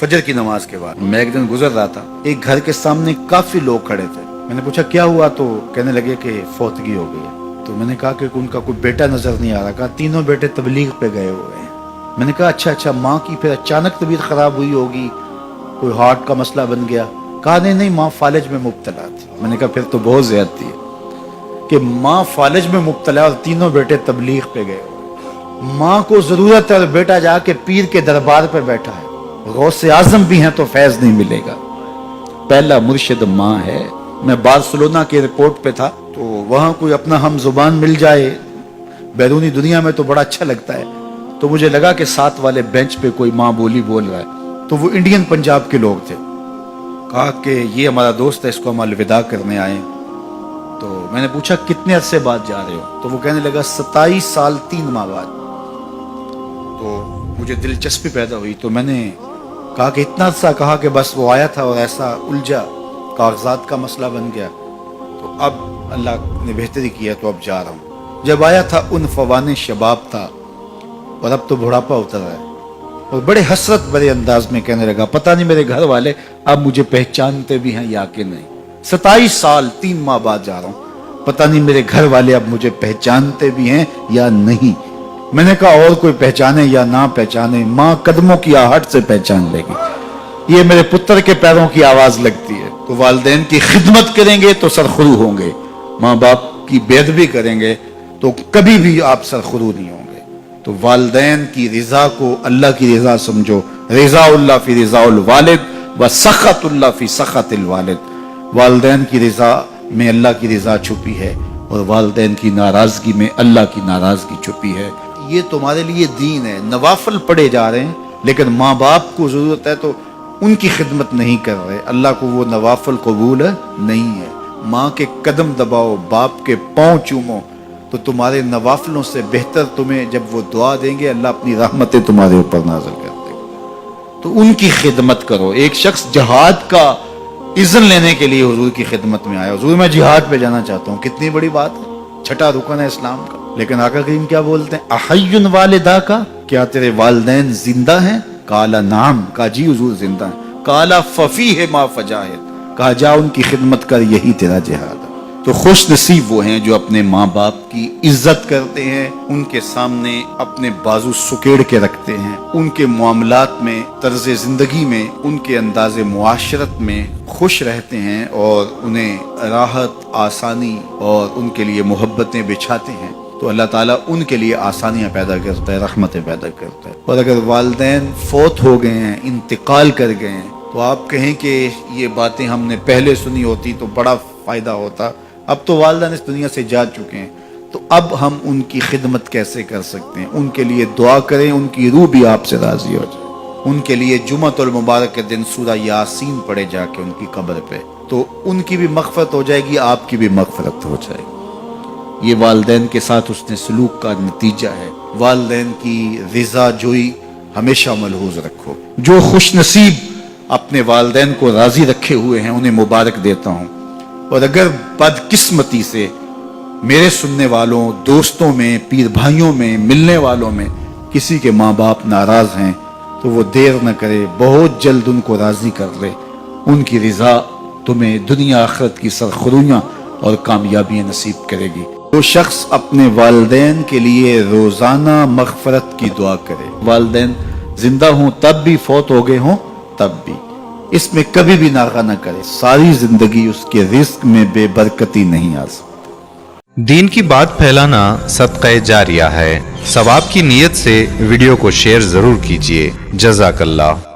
फजर की नमाज के बाद मैं एक दिन गुजर रहा था, एक घर के सामने काफी लोग खड़े थे। मैंने पूछा क्या हुआ, तो कहने लगे कि फौतगी हो गई है। तो मैंने कहा कि उनका कोई बेटा नजर नहीं आ रहा। कहा तीनों बेटे तबलीग पे गए हुए हैं। मैंने कहा अच्छा, माँ की फिर अचानक तबीयत खराब हुई होगी, कोई हार्ट का मसला बन गया। कहा नहीं, माँ फालिज में मुब्तला थी। मैंने कहा फिर तो बहुत ज्यादती है कि माँ फालिज में मुब्तला और तीनों बेटे तबलीग पे गए। माँ को जरूरत है और बेटा जाके पीर के दरबार पे बैठा है। गौसे आजम भी हैं तो फैज नहीं मिलेगा। पहला मुर्शिद माँ है। मैं बार्सिलोना के एयरपोर्ट पे था, तो वहां कोई अपना हम जुबान मिल जाए बैरूनी दुनिया में तो बड़ा अच्छा लगता है। तो मुझे लगा कि साथ वाले बेंच पे कोई माँ बोली बोल रहा है, तो वो इंडियन पंजाब के लोग थे। कहा कि ये हमारा दोस्त है, इसको हम अलविदा करने आए। तो मैंने पूछा कितने अरसे बाद जा रहे हो? तो वो कहने लगा 27 साल 3 माह बाद। तो मुझे दिलचस्पी पैदा हुई, तो मैंने कहा कि इतना सा? कहा कि बस वो आया था और ऐसा उलझा, कागजात का मसला बन गया, तो अब अल्लाह ने बेहतरी किया तो अब जा रहा हूँ। जब आया था उन फवाने शबाब था और अब तो बुढ़ापा उतर रहा है। और बड़े हसरत भरे अंदाज में कहने लगा पता नहीं मेरे घर वाले अब मुझे पहचानते भी हैं या कि नहीं। 27 साल 3 माह बाद जा रहा हूँ, पता नहीं मेरे घर वाले अब मुझे पहचानते भी हैं या नहीं। मैंने कहा और कोई पहचाने या ना पहचाने, माँ कदमों की आहट से पहचान लेगी। ये मेरे पुत्र के पैरों की आवाज लगती है। तो वालिदैन की खिदमत करेंगे तो सरखुरू होंगे, माँ बाप की बेअदबी करेंगे तो कभी भी आप सरखुरू नहीं होंगे। तो वालिदैन की रिजा को अल्लाह की रिजा समझो। रिजाउल्लाह फी रिजाउल वालिद व सखतुल्लाह फी सखतिल वालिद। वालिदैन की रिजा में अल्लाह की रिजा छुपी है और वालिदैन की नाराजगी में अल्लाह की नाराजगी छुपी है। ये तुम्हारे लिए दीन है। नवाफल पढ़े जा रहे हैं, लेकिन माँ बाप को जरूरत है तो उनकी खिदमत नहीं कर रहे। अल्लाह को वो नवाफल कबूल नहीं है। माँ के कदम दबाओ, बाप के पाँव चूमो, तो तुम्हारे नवाफलों से बेहतर तुम्हें जब वो दुआ देंगे अल्लाह अपनी रहमतें तुम्हारे ऊपर नाज़िल कर देगा। तो उनकी खिदमत करो। एक शख्स जहाद का इज़्न लेने के लिए हुजूर की खिदमत में आया, हुजूर मैं जिहाद पे जाना चाहता हूँ। कितनी बड़ी बात है, 6ठा रुकन है इस्लाम का। लेकिन आका करीम क्या बोलते हैं, अहय्युन वालिदा का, क्या तेरे वालिदैन जिंदा हैं? काला नाम, का जी हुजूर जिंदा है। काला फफी है मा फजाहिद, कहा जा उनकी खिदमत कर, यही तेरा जिहाद है। तो खुश नसीब वो हैं जो अपने माँ बाप की इज्जत करते हैं, उनके सामने अपने बाजू सुकेड़ के रखते हैं, उनके मामलात में, तर्ज जिंदगी में, उनके अंदाज़े मुआशरत में खुश रहते हैं और उन्हें राहत, आसानी और उनके लिए मोहब्बतें बिछाते हैं। तो अल्लाह ताला उनके लिए आसानियाँ पैदा करता है, रहमतें पैदा करता है। और अगर वालिदैन फौत हो गए हैं, इंतकाल कर गए हैं, तो आप कहें कि ये बातें हमने पहले सुनी होती तो बड़ा फ़ायदा होता। अब तो वालिदैन इस दुनिया से जा चुके हैं, तो अब हम उनकी खिदमत कैसे कर सकते हैं? उनके लिए दुआ करें, उनकी रूह भी आपसे राज़ी हो जाए। उनके लिए जुमअतुल मुबारक के दिन सूरा यासीन पढ़े जाके उनकी कब्र पे, तो उनकी भी मग़फ़रत हो जाएगी, आपकी भी मग़फ़रत हो जाएगी। ये वालिदैन के साथ उसने सलूक का नतीजा है। वालिदैन की रिजा जोई हमेशा मलहूज रखो। जो खुश नसीब अपने वालिदैन को राजी रखे हुए हैं उन्हें मुबारक देता हूँ। और अगर बदकिस्मती से मेरे सुनने वालों, दोस्तों में, पीर भाइयों में, मिलने वालों में किसी के माँ बाप नाराज हैं, तो वो देर न करे, बहुत जल्द उनको राजी कर ले। उनकी रिजा तुम्हें दुनिया आखिरत की सरखुरियाँ और कामयाबियाँ नसीब करेगी। तो शख्स अपने वालिदैन के लिए रोजाना मग़फ़रत की दुआ करे। वालिदैन जिंदा हों तब भी, फौत हो गए हों तब भी, इसमें कभी भी नागा न करे। सारी जिंदगी उसके रिस्क में बेबरकती नहीं आ सकती। दीन की बात फैलाना सदक़े जारिया है। सवाब की नीयत से वीडियो को शेयर जरूर कीजिए। जज़ाकल्लाह।